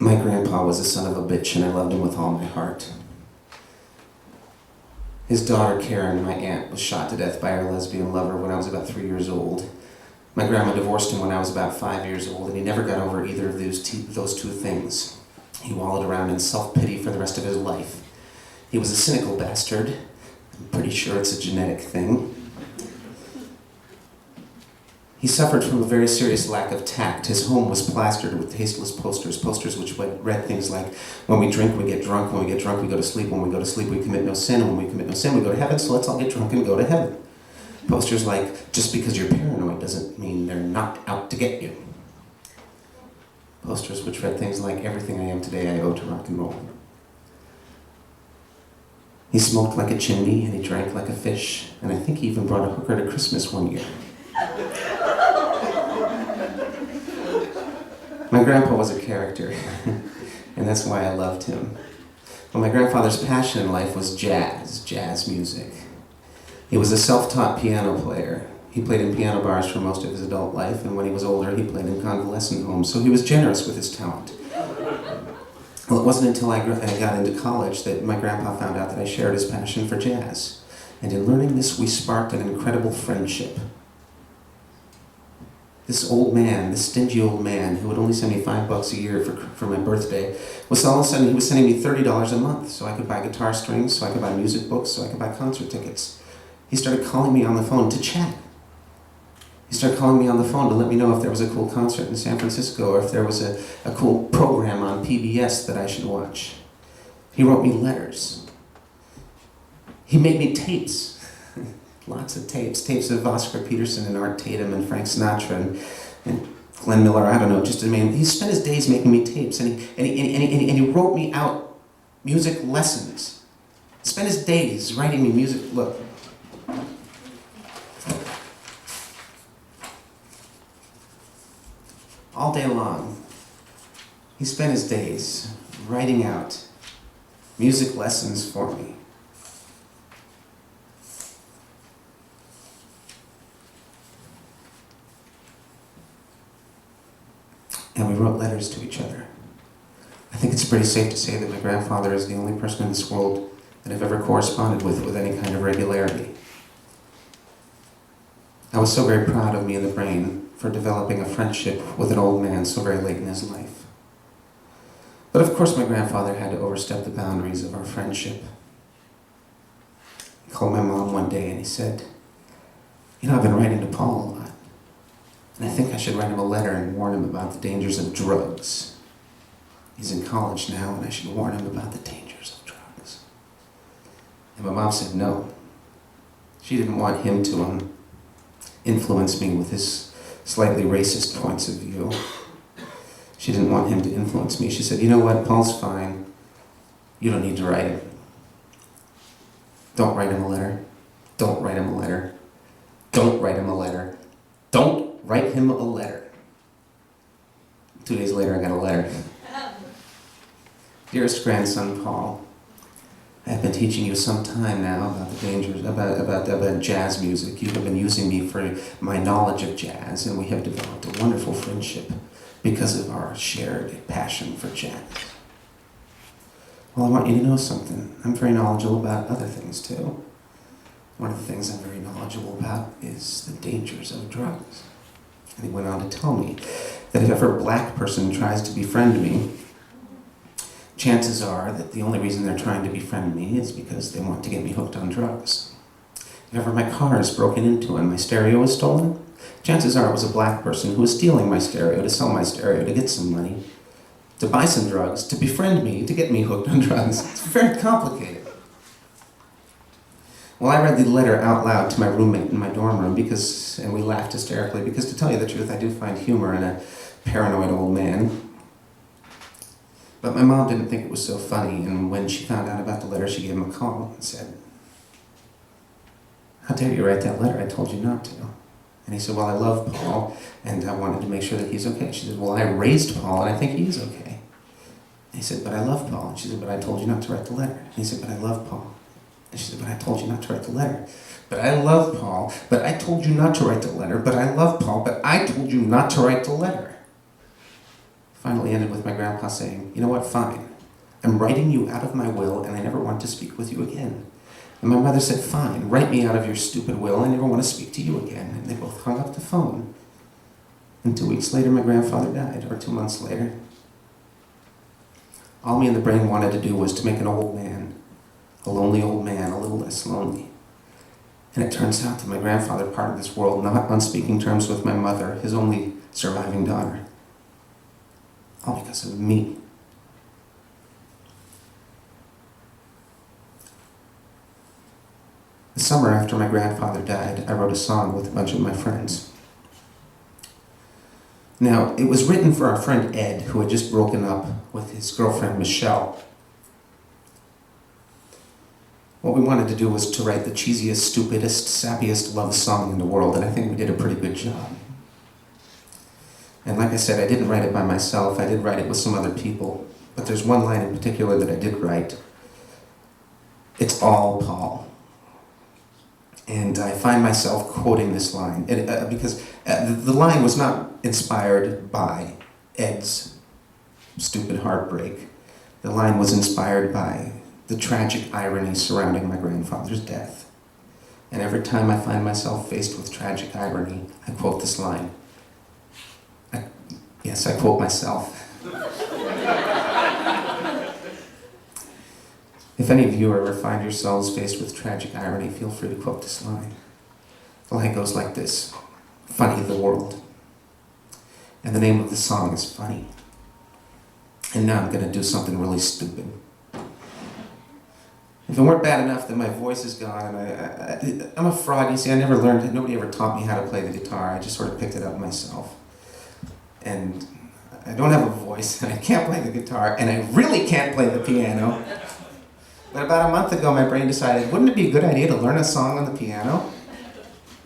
My grandpa was a son of a bitch, and I loved him with all my heart. His daughter, Karen, my aunt, was shot to death by her lesbian lover when I was about 3 years old. My grandma divorced him when I was about 5 years old, and he never got over either of those two things. He wallowed around in self-pity for the rest of his life. He was a cynical bastard. I'm pretty sure it's a genetic thing. He suffered from a very serious lack of tact. His home was plastered with tasteless posters which read things like, when we drink, we get drunk, when we get drunk, we go to sleep, when we go to sleep, we commit no sin, and when we commit no sin, we go to heaven, so let's all get drunk and go to heaven. Posters like, just because you're paranoid doesn't mean they're not out to get you. Posters which read things like, everything I am today I owe to rock and roll. He smoked like a chimney, and he drank like a fish, and I think he even brought a hooker to Christmas one year. My grandpa was a character, and that's why I loved him. But my grandfather's passion in life was jazz music. He was a self-taught piano player. He played in piano bars for most of his adult life, and when he was older, he played in convalescent homes, so he was generous with his talent. Well, it wasn't until I got into college that my grandpa found out that I shared his passion for jazz. And in learning this, we sparked an incredible friendship. This old man, this stingy old man, who would only send me $5 a year for my birthday, was all of a sudden, he was sending me $30 a month so I could buy guitar strings, so I could buy music books, so I could buy concert tickets. He started calling me on the phone to chat. He started calling me on the phone to let me know if there was a cool concert in San Francisco or if there was a cool program on PBS that I should watch. He wrote me letters. He made me tapes. Lots of tapes of Oscar Peterson and Art Tatum and Frank Sinatra and Glenn Miller, I don't know, just, I mean, he spent his days making me tapes, and he wrote me out music lessons. He spent his days writing me music, look. All day long, he spent his days writing out music lessons for me. And we wrote letters to each other. I think it's pretty safe to say that my grandfather is the only person in this world that I've ever corresponded with any kind of regularity. I was so very proud of me and the brain for developing a friendship with an old man so very late in his life. But of course my grandfather had to overstep the boundaries of our friendship. He called my mom one day and he said, "You know, I've been writing to Paul a lot. And I think I should write him a letter and warn him about the dangers of drugs. He's in college now, and I should warn him about the dangers of drugs." And my mom said no. She didn't want him to influence me with his slightly racist points of view. She didn't want him to influence me. She said, "You know what, Paul's fine. You don't need to write him. Don't write him a letter. Don't write him a letter. Don't write him a letter. Don't write him a letter." 2 days later, I got a letter. "Dearest grandson Paul, I have been teaching you some time now about the dangers, about jazz music. You have been using me for my knowledge of jazz, and we have developed a wonderful friendship because of our shared passion for jazz. Well, I want you to know something. I'm very knowledgeable about other things too. One of the things I'm very knowledgeable about is the dangers of drugs." And he went on to tell me that if ever a black person tries to befriend me, chances are that the only reason they're trying to befriend me is because they want to get me hooked on drugs. If ever my car is broken into and my stereo is stolen, chances are it was a black person who was stealing my stereo to sell my stereo to get some money, to buy some drugs, to befriend me, to get me hooked on drugs. It's very complicated. Well, I read the letter out loud to my roommate in my dorm room and we laughed hysterically because, to tell you the truth, I do find humor in a paranoid old man. But my mom didn't think it was so funny, and when she found out about the letter, she gave him a call and said, "How dare you write that letter? I told you not to." And he said, "Well, I love Paul, and I wanted to make sure that he's okay." She said, "Well, I raised Paul, and I think he's okay." And he said, "But I love Paul." And she said, "But I told you not to write the letter." And he said, "But I love Paul." And she said, "But I told you not to write the letter." "But I love Paul, but I told you not to write the letter. But I love Paul, but I told you not to write the letter." finally ended with my grandpa saying, "You know what, fine. I'm writing you out of my will, and I never want to speak with you again." And my mother said, "Fine, write me out of your stupid will, I never want to speak to you again." And they both hung up the phone. And 2 weeks later, my grandfather died, or 2 months later. All me and the brain wanted to do was to make an old man, a lonely old man, a little less lonely. And it turns out that my grandfather parted this world not on speaking terms with my mother, his only surviving daughter. All because of me. The summer after my grandfather died, I wrote a song with a bunch of my friends. Now, it was written for our friend Ed, who had just broken up with his girlfriend Michelle. What we wanted to do was to write the cheesiest, stupidest, sappiest love song in the world, and I think we did a pretty good job. And like I said, I didn't write it by myself, I did write it with some other people, but there's one line in particular that I did write. It's all Paul. And I find myself quoting this line, because the line was not inspired by Ed's stupid heartbreak. The line was inspired by the tragic irony surrounding my grandfather's death. And every time I find myself faced with tragic irony, I quote this line. Yes, I quote myself. If any of you ever find yourselves faced with tragic irony, feel free to quote this line. The line goes like this: "Funny the world." And the name of the song is Funny. And now I'm going to do something really stupid. If it weren't bad enough that my voice is gone, I'm a fraud. You see, I never learned, nobody ever taught me how to play the guitar. I just sort of picked it up myself. And I don't have a voice, and I can't play the guitar, and I really can't play the piano. But about a month ago, my brain decided, wouldn't it be a good idea to learn a song on the piano?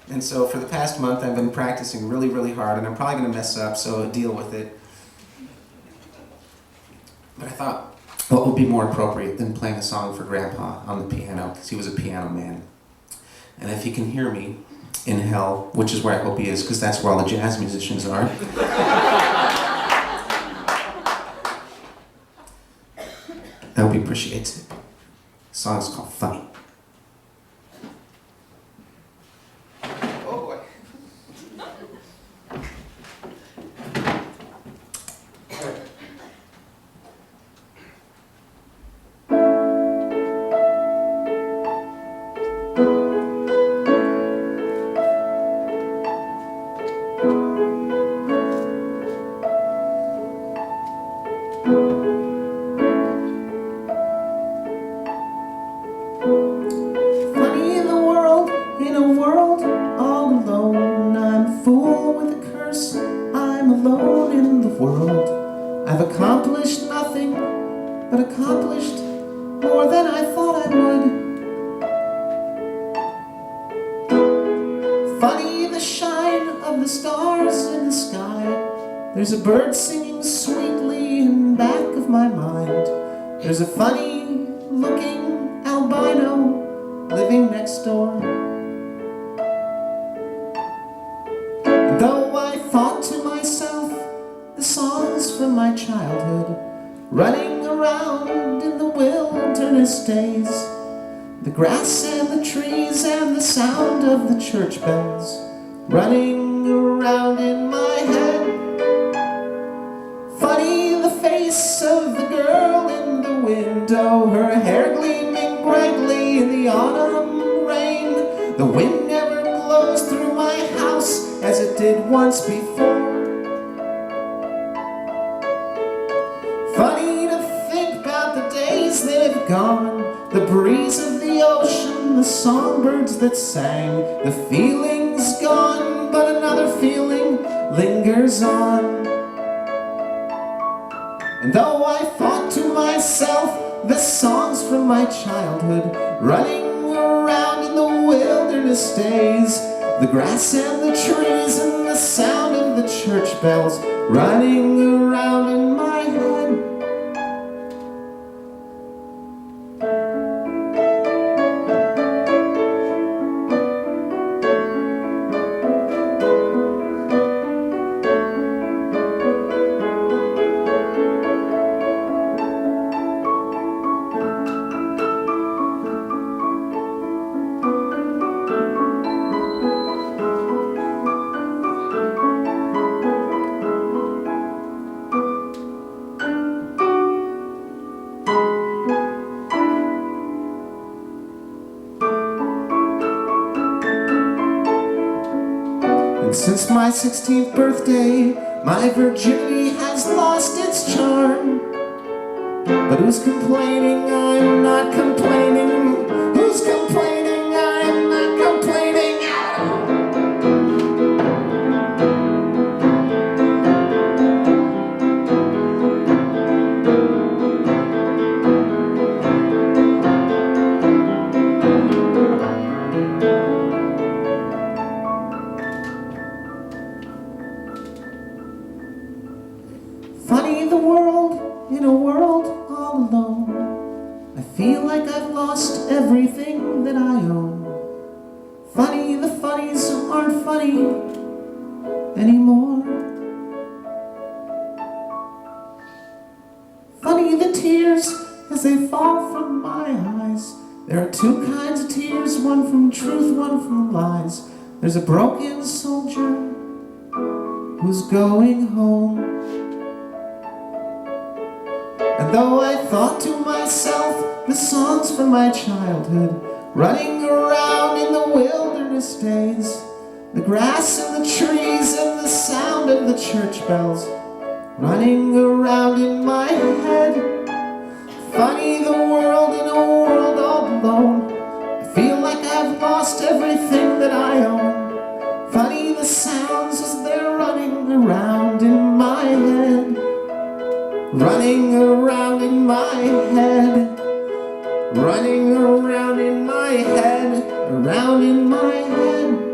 And so for the past month, I've been practicing really, really hard, and I'm probably going to mess up, so deal with it. But I thought, what would be more appropriate than playing a song for Grandpa on the piano, because he was a piano man. And if he can hear me in hell, which is where I hope he is, because that's where all the jazz musicians are. I hope he appreciates it. The song is called Funny. Oh boy. Funny in the world, in a world all alone. I'm a fool with a curse, I'm alone in the world. I've accomplished nothing, but accomplished more than I thought I would. Funny the shine of the stars in the sky. There's a bird singing sweetly in back of my mind. There's a funny looking albino living next door. And though I thought to myself the songs from my childhood, running around in the wilderness days, the grass and the trees and the sound of the church bells running around in my head. Funny the face of the girl in the window, her hair gleaming brightly in the autumn rain. The wind never blows through my house as it did once before. Funny to think about the days that have gone, the breeze of the ocean, the songbirds that sang. The feeling's gone, but another feeling lingers on. And though I thought to myself the songs from my childhood, running around in the wilderness days, the grass and the trees and the sound of the church bells running around in my head. And since my 16th birthday, my virginity has lost its charm. But who's complaining? I'm not complaining. Who's complaining? I'm not complaining. Funny the world, in a world all alone, I feel like I've lost everything that I own. Funny the funnies aren't funny anymore. Funny the tears as they fall from my eyes. There are two kinds of tears, one from truth, one from lies. There's a broken soldier who's going home. And though I thought to myself the songs from my childhood, running around in the wilderness days, the grass and the trees and the sound of the church bells running around in my head. Funny the world in a world all alone, I feel like I've lost everything that I own. Funny the sounds as they're running around in my head. Running around in my head, running around in my head, around in my head.